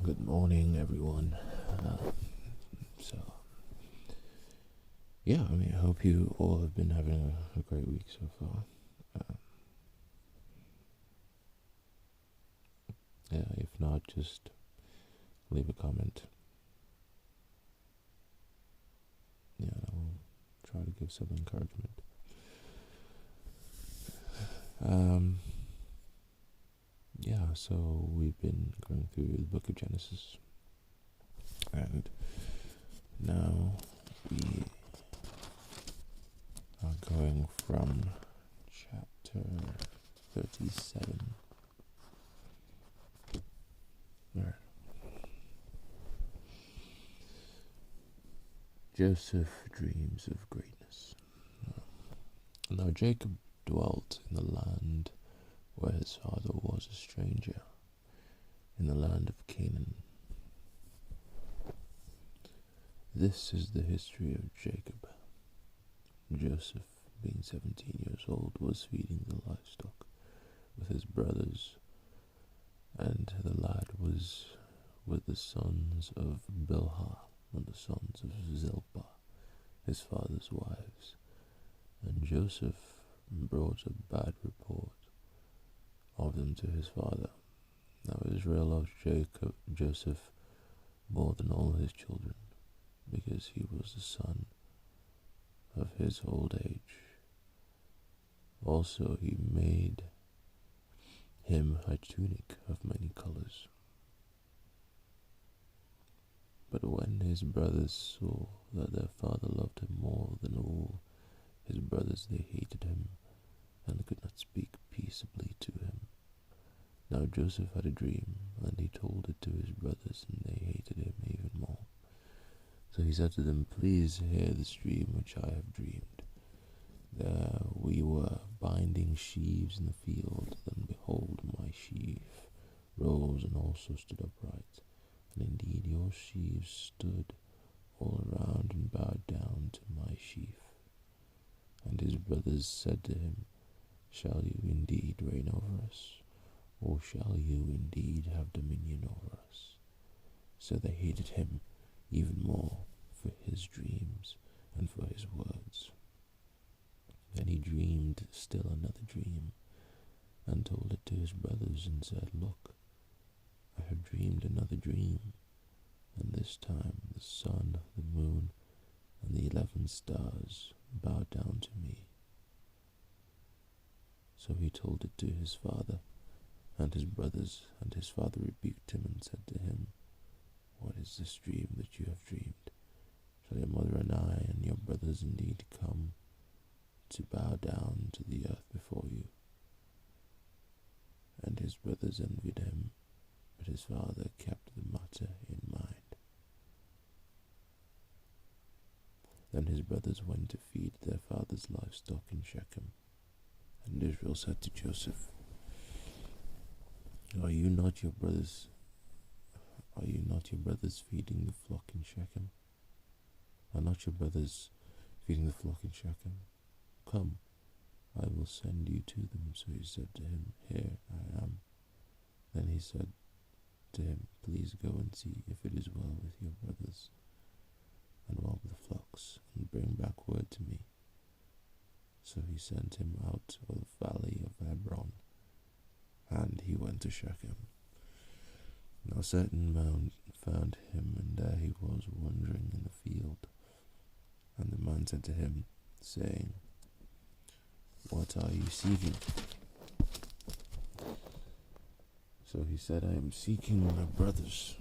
Good morning, everyone. So, yeah, I hope you all have been having a great week so far. Uh, yeah, if not, just leave a comment. Yeah, I'll try to give some encouragement. Um, yeah, so we've been going through the book of Genesis, and now we are going from chapter 37. Where Joseph dreams of greatness. Now Jacob dwelt in the land where his father was a stranger, in the land of Canaan. This is the history of Jacob. Joseph, being 17 years old, was feeding the livestock with his brothers, and the lad was with the sons of Bilhah and the sons of Zilpah, his father's wives. And Joseph brought a bad report of them to his father. Now Israel loved Joseph more than all his children, because he was the son of his old age. Also he made him a tunic of many colors. But when his brothers saw that their father loved him more than all his brothers, they hated him and could not speak peaceably to him. Now Joseph had a dream, and he told it to his brothers, and they hated him even more. So he said to them, "Please hear this dream which I have dreamed. There we were binding sheaves in the field, and behold, my sheaf rose and also stood upright. And indeed your sheaves stood all around and bowed down to my sheaf." And his brothers said to him, "Shall you indeed reign over us? Or shall you indeed have dominion over us?" So they hated him even more for his dreams and for his words. Then he dreamed still another dream, and told it to his brothers, and said, "Look, I have dreamed another dream, and this time the sun, the moon, and the 11 stars bow down to me." So he told it to his father and his brothers, and his father rebuked him and said to him, "What is this dream that you have dreamed? Shall your mother and I and your brothers indeed come to bow down to the earth before you?" And his brothers envied him, but his father kept the matter in mind. Then his brothers went to feed their father's livestock in Shechem. And Israel said to Joseph, Are you not your brothers feeding the flock in Shechem? Are not your brothers feeding the flock in Shechem? Come, I will send you to them." So he said to him, "Here I am." Then he said to him, "Please go and see if it is well with your brothers, and well with the flocks, and bring back word to me." So he sent him out of the valley of Hebron, and he went to Shechem. Now a certain man found him, and there he was wandering in the field. And the man said to him, saying, "What are you seeking?" So he said, "I am seeking my brothers.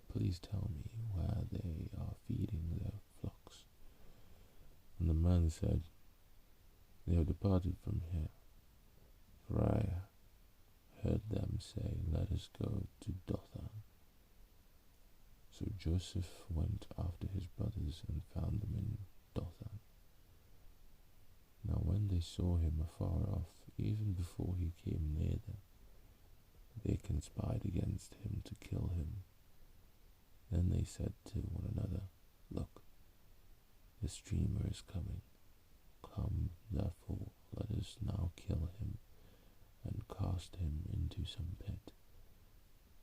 Please tell me where they are feeding their flocks." And the man said, "They have departed from here, for I heard them say, 'Let us go to Dothan.'" So Joseph went after his brothers and found them in Dothan. Now when they saw him afar off, even before he came near them, they conspired against him to kill him. Then they said to one another, "Look, the dreamer is coming. Come, therefore, let us now kill him and cast him into some pit,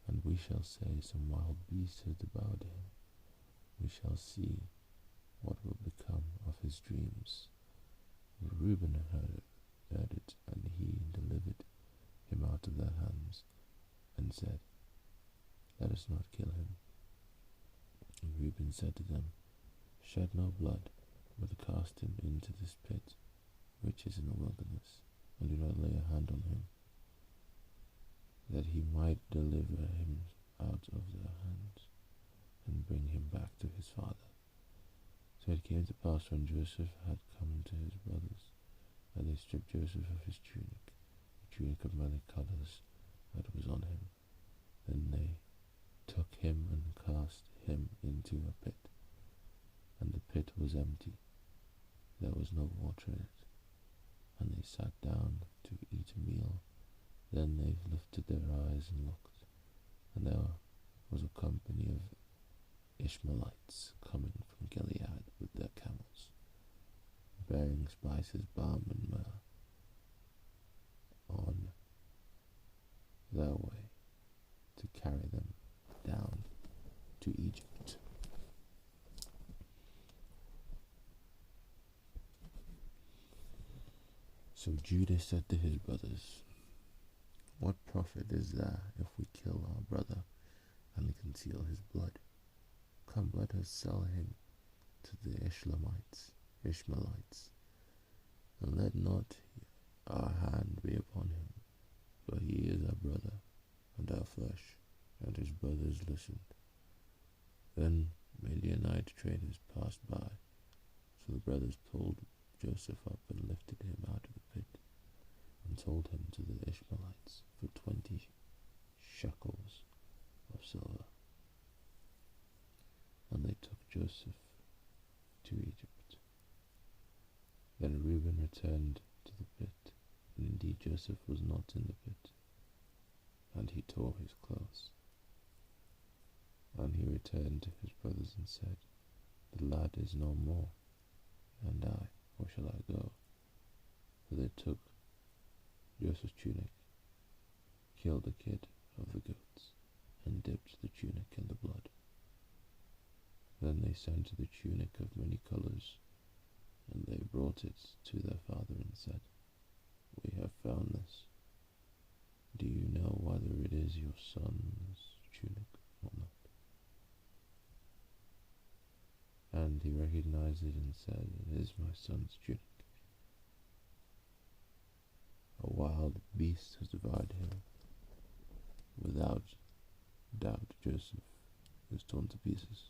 and we shall say some wild beast has devoured him. We shall see what will become of his dreams. Reuben heard it, and he delivered him out of their hands, and said, Let us not kill him. And Reuben said to them, Shed no blood, but cast him into this pit, which is in the wilderness, and do not lay a hand on him, that he might deliver him out of their hands, and bring him back to his father. So it came to pass when Joseph had come to his brothers, that they stripped Joseph of his tunic, the tunic of many colors that was on him. Then they took him and cast him into a pit, and the pit was empty, there was no water in it. And they sat down to eat a meal. Then they lifted their eyes and looked, and there was a company of Ishmaelites coming from Gilead with their camels, bearing spices, balm, and myrrh on their way to carry them down to Egypt. So Judah said to his brothers, What profit is there if we kill our brother and conceal his blood? Come, let us sell him to the Ishmaelites, and let not our hand be upon him, for he is our brother and our flesh. And his brothers listened. Then Midianite traders passed by, so the brothers pulled Joseph up and lifted him out of the pit, and sold him to the Ishmaelites for 20 shekels of silver. And they took Joseph to Egypt. Then Reuben returned to the pit, and indeed Joseph was not in the pit, and he tore his clothes. And he returned to his brothers and said, The lad is no more, and I, where shall I go? So they took Joseph's tunic, killed the kid of the goats, and dipped the tunic in the blood. Then they sent the tunic of many colors, and they brought it to their father and said, We have found this. Do you know whether it is your son's tunic or not? And he recognized it and said, It is my son's tunic. A wild beast has devoured him. Without doubt, Joseph is torn to pieces.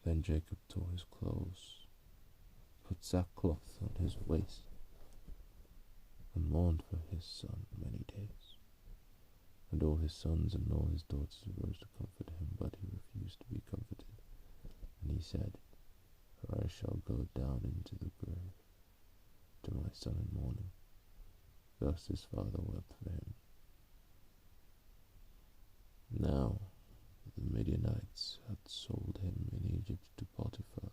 Then Jacob tore his clothes, put sackcloth on his waist, and mourned for his son many days. And all his sons and all his daughters arose to comfort him, but he refused to be comforted. And he said, For I shall go down into the grave to my son in mourning. Thus his father wept for him. Now the Midianites had sold him in Egypt to Potiphar,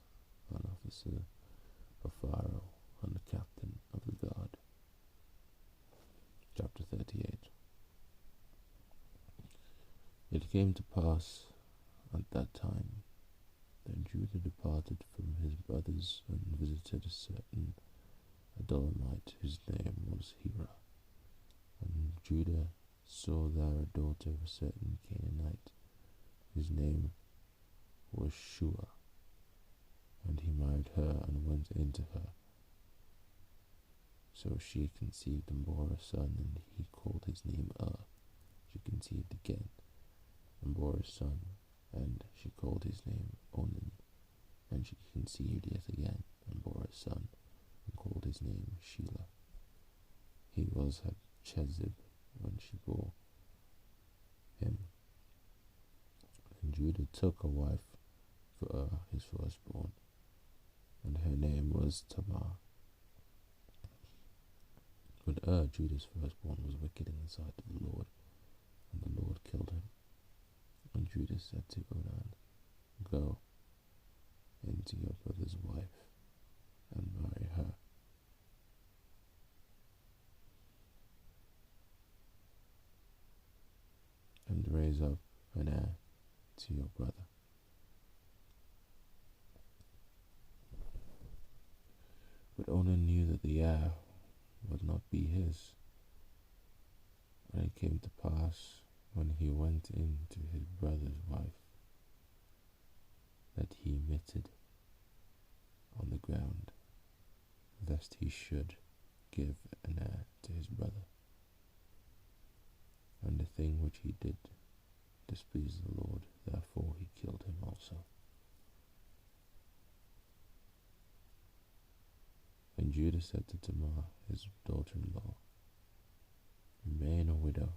an officer of Pharaoh and the captain of the guard. Chapter 38. It came to pass at that time that Judah departed from his brothers and visited a certain Adullamite whose name was Hira. And Judah saw there a daughter of a certain Canaanite whose name was Shua, and he married her and went into her. So she conceived and bore a son, and he called his name She conceived again and bore a son, and she called his name Onan. And she conceived yet again and bore a son, and called his name Shelah. He was at Chezib when she bore him. And Judah took a wife for his firstborn, and her name was Tamar. But Judah's firstborn, was wicked in the sight of the Lord, and the Lord killed him. And Judah said to Onan, Go into your brother's wife and marry her. raise up an heir to your brother. But Onan knew that the heir would not be his. And it came to pass, when he went in to his brother's wife, that he mitted on the ground, lest he should give an heir to his brother. And the thing which he did displeased the Lord, therefore he killed him also. And Judah said to Tamar, his daughter-in-law, remain a widow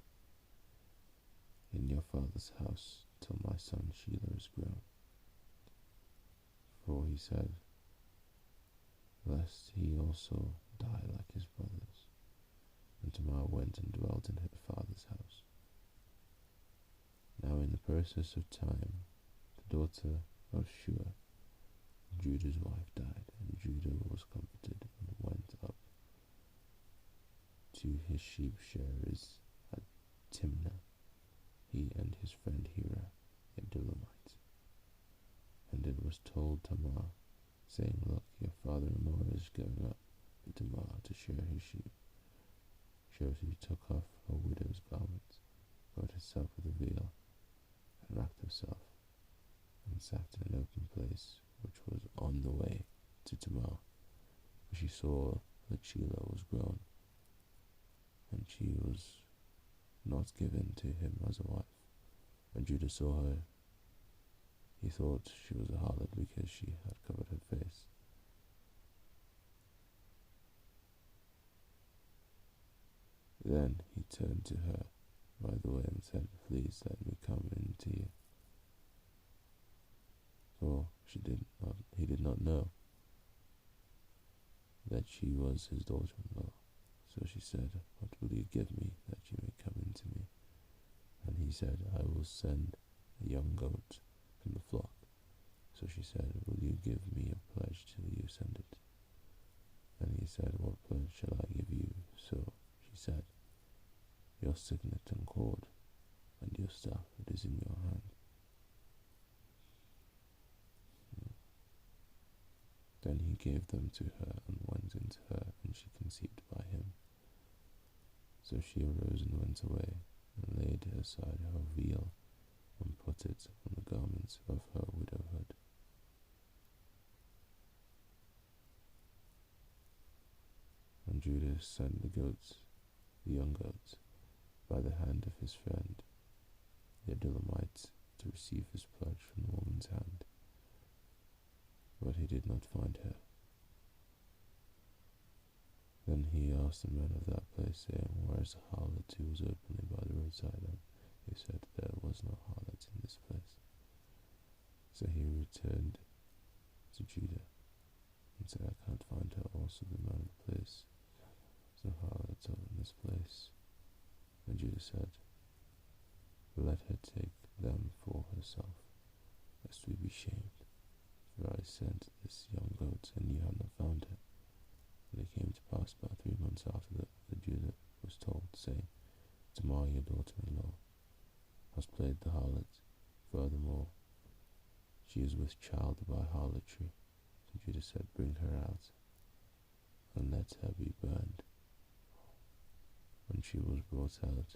in your father's house till my son Shelah is grown. For he said, lest he also die like his brothers. And Tamar went and dwelt in her father's house. Now in the process of time, the daughter of Shua, Judah's wife, died, and Judah was comforted and went up to his sheep shearers at Timnah, he and his friend Hira, a Adullamite. And it was told Tamar, saying, look, your father-in-law is going up to Tamar to shear his sheep. So she took off her widow's garments, covered herself with a veil, and wrapped herself, and sat in an open place which was on the way to Tamar. For she saw that Shelah was grown, and she was not given to him as a wife. When Judah saw her, he thought she was a harlot because she had covered her face. Then he turned to her by the way and said, please let me come in to you. For he did not know that she was his daughter-in-law. So she said, what will you give me that you may come in to me? And he said, I will send a young goat from the flock. So she said, will you give me a pledge till you send it? And he said, what pledge shall I give you? So she said, your signet and cord, and your staff that is in your hand. Then he gave them to her and went into her, and she conceived by him. So she arose and went away, and laid aside her veil, and put it on the garments of her widowhood. And Judah sent the young goats, by the hand of his friend, the Adullamite, to receive his pledge from the woman's hand. But he did not find her. Then he asked the men of that place, saying, where is the harlot who was openly by the roadside? And they said, there was no harlot in this place. So he returned to Judah, and said, I can't find her. Also the man of the place, there's no harlot in this place. And Judah said, let her take them for herself, lest we be shamed. For I sent this young goat, and you have not found her. And it came to pass about 3 months after that Judah was told, saying, Tamar, your daughter-in-law, has played the harlot. Furthermore, she is with child by harlotry. So Judah said, bring her out, and let her be burned. When she was brought out,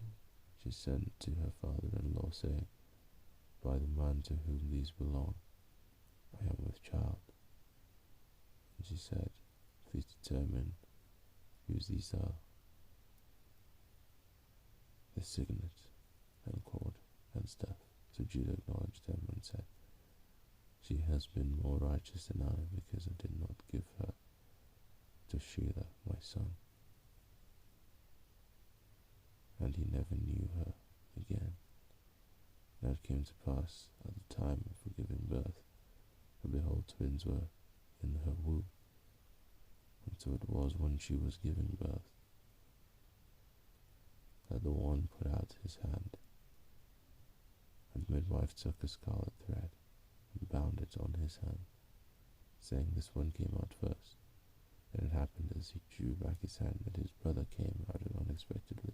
she sent to her father-in-law, saying, by the man to whom these belong, I am with child. And she said, please determine whose these are. The signet and cord and staff. So Judah acknowledged them and said, she has been more righteous than I, because I did not give her to Shelah my son. And he never knew her again. Now it came to pass at the time of her giving birth, and behold, twins were in her womb. And so it was when she was giving birth, that the one put out his hand, and the midwife took a scarlet thread, and bound it on his hand, saying, this one came out first. And it happened as he drew back his hand, that his brother came out unexpectedly.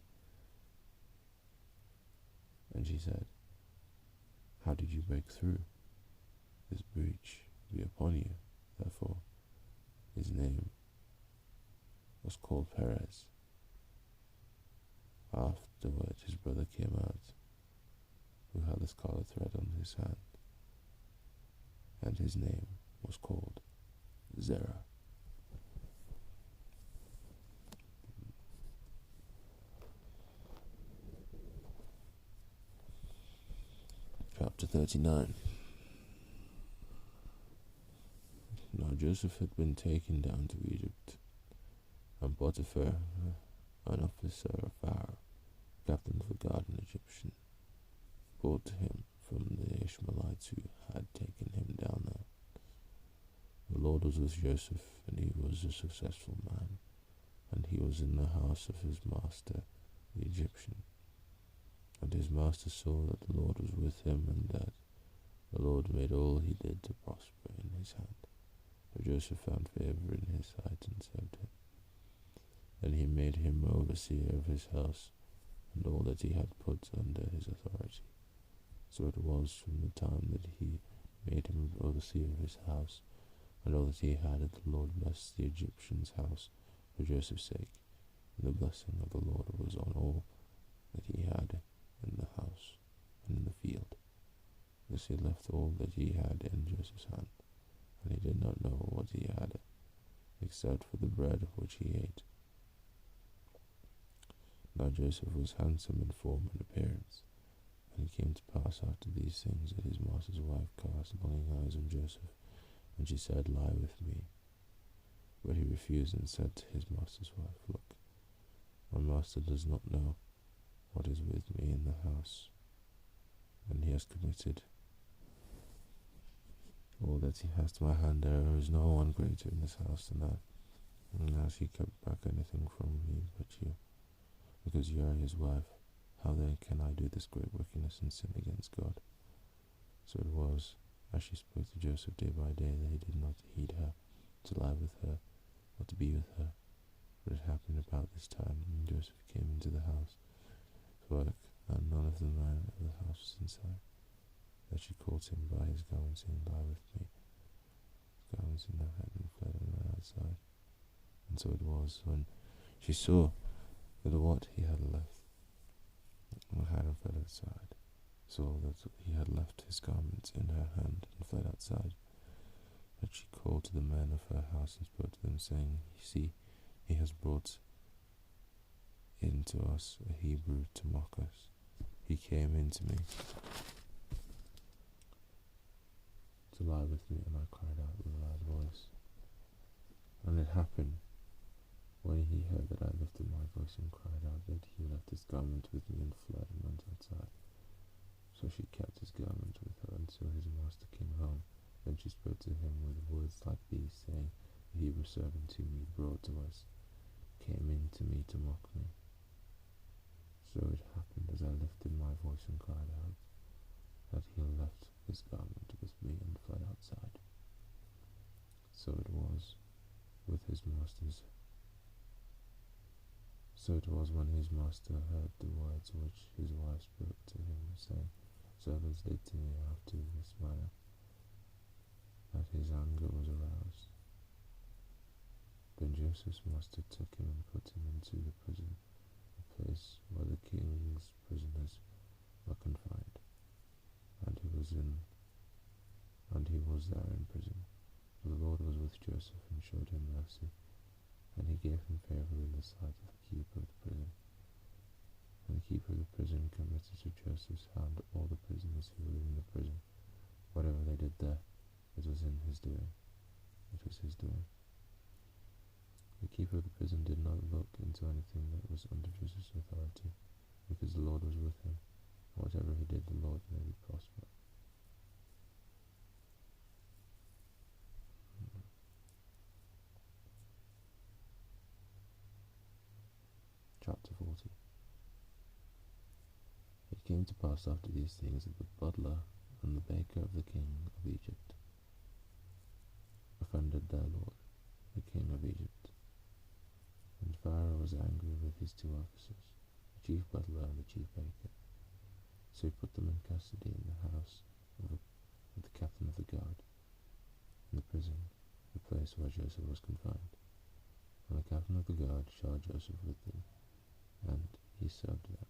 And she said, break through, this breach be upon you. Therefore his name was called Perez. Afterward his brother came out, who had the scarlet thread on his hand, and his name was called Zerah. Chapter 39. Now Joseph had been taken down to Egypt, and Potiphar, an officer of Pharaoh, captain of the guard, an Egyptian, brought to him from the Ishmaelites who had taken him down there. The Lord was with Joseph, and he was a successful man, and he was in the house of his master, the Egyptian. And his master saw that the Lord was with him, and that the Lord made all he did to prosper in his hand. So Joseph found favor in his sight and served him. Then he made him overseer of his house, and all that he had put under his authority. So it was from the time that he made him overseer of his house, and all that he had, that the Lord blessed the Egyptian's house for Joseph's sake. And the blessing of the Lord was on all that he had in the house and in the field. Thus he left all that he had in Joseph's hand, and he did not know what he had, except for the bread which he ate. Now Joseph was handsome in form and appearance, and it came to pass after these things that his master's wife cast longing eyes on Joseph, and she said, Lie with me. But he refused and said to his master's wife, Look, my master does not know what is with me in the house, and he has committed all that he has to my hand. There is no one greater in this house than I. And now she kept back anything from me but you, because you are his wife. How then can I do this great wickedness and sin against God? So it was, as she spoke to Joseph day by day, that he did not heed her, to lie with her, or to be with her. But it happened about this time, when Joseph came into the house to work, and none of the men of the house was inside, that she caught him by his garment, saying, Lie with me. His garments in her hand, and fled and ran outside. And so it was, when she saw that what he had left had and fled outside, saw that he had left his garments in her hand and fled outside, that she called to the men of her house and spoke to them, saying, See, he has brought into us a Hebrew to mock us. He came in to me to lie with me, and I cried out with a loud voice. And it happened, when he heard that I lifted my voice and cried out, that he left his garment with me and fled and went outside. So she kept his garment with her until his master came home. Then she spoke to him with words like these, saying, The Hebrew servant whom you brought to us came in to me to mock me. So it happened, as I lifted my voice and cried out, that he left his garment with me and fled outside. So it was with his master's So it was when his master heard the words which his wife spoke to him, saying, Servants did to me after this manner, that his anger was aroused. Then Joseph's master took him and put him into the prison, the place where the king's prisoners were confined, and he was there in prison. For the Lord was with Joseph and showed him mercy, and he gave him favor in the sight of the keeper of the prison. And the keeper of the prison committed to Joseph's hand all the prisoners who were in the prison. Whatever they did there, it was his doing. The keeper of the prison did not look into anything that was under Joseph's authority, because the Lord was with him, and whatever he did, the Lord made it prosper. Chapter 40. It came to pass after these things that the butler and the baker of the king of Egypt offended their lord, the king of Egypt. And Pharaoh was angry with his two officers, the chief butler and the chief baker. So he put them in custody in the house of the captain of the guard in the prison, the place where Joseph was confined. And the captain of the guard charged Joseph with them, and he served them.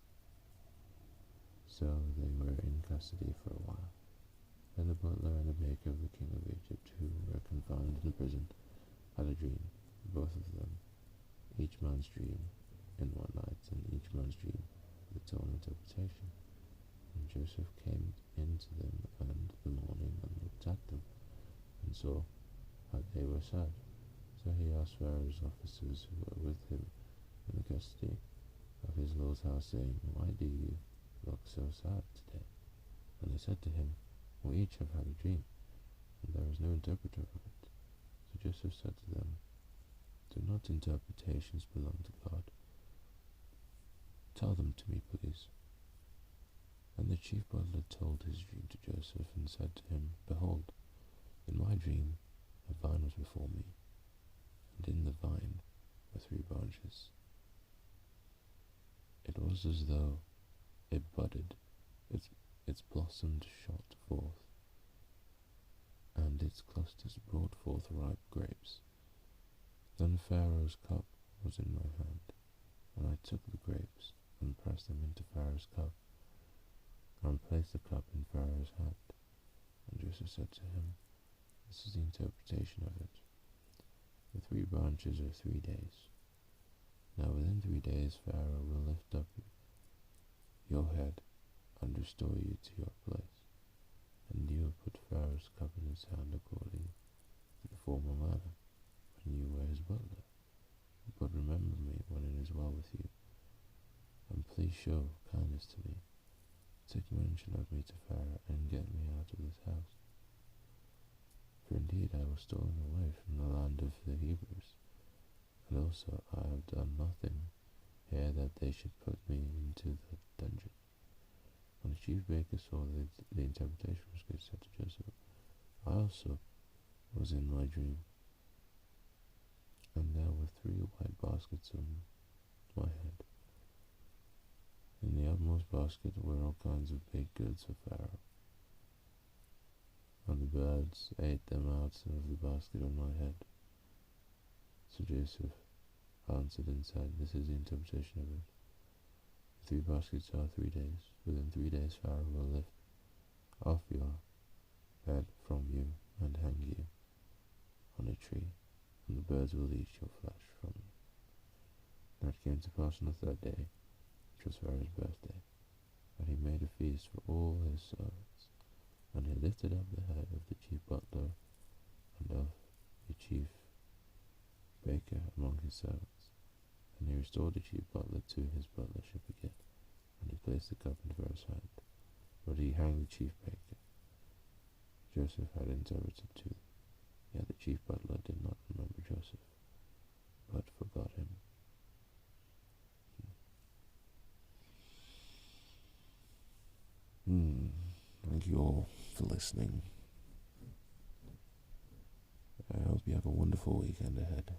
So they were in custody for a while. Then the butler and the baker of the king of Egypt, who were confined in the prison, had a dream, both of them, each man's dream in one night, and each man's dream with its own interpretation. And Joseph came into them in the morning and looked at them, and saw how they were sad. So he asked Pharaoh's officers who were with him in the custody of his lord's house, saying, "Why do you look so sad today?" And they said to him, "We each have had a dream, and there is no interpreter of it." So Joseph said to them, "Do not interpretations belong to God? Tell them to me, please." And the chief butler told his dream to Joseph, and said to him, "Behold, in my dream a vine was before me, and in the vine were 3 branches. It was as though it budded, its blossoms shot forth, and its clusters brought forth ripe grapes. Then Pharaoh's cup was in my hand, and I took the grapes and pressed them into Pharaoh's cup, and placed the cup in Pharaoh's hand." And Joseph said to him, "This is the interpretation of it. The 3 branches are 3 days. Now within 3 days Pharaoh will lift up your head and restore you to your place, and you will put Pharaoh's cup in his hand according to the former manner, when you were his butler. But remember me when it is well with you, and please show kindness to me. Take mention of me to Pharaoh, and get me out of this house. For indeed I was stolen away from the land of the Hebrews, and also I have done nothing here that they should put me into the dungeon." When the chief baker saw that the interpretation was good, he said to Joseph, "I also was in my dream, and there were 3 white baskets on my head. In the uppermost basket were all kinds of baked goods for Pharaoh, and the birds ate them out of the basket on my head." So Joseph answered and said, "This is the interpretation of it. The 3 baskets are 3 days. Within 3 days Pharaoh will lift off your head from you and hang you on a tree, and the birds will eat your flesh from you." Now it came to pass on the 3rd day, which was Pharaoh's birthday, that he made a feast for all his servants, and he lifted up the head of the chief butler and of the chief baker among his servants. And he restored the chief butler to his butlership again, and he placed the cup in Pharaoh's hand. But he hanged the chief baker. Joseph had interpreted to them, yet the chief butler did not remember Joseph, but forgot him. Thank you all for listening. I hope you have a wonderful weekend ahead.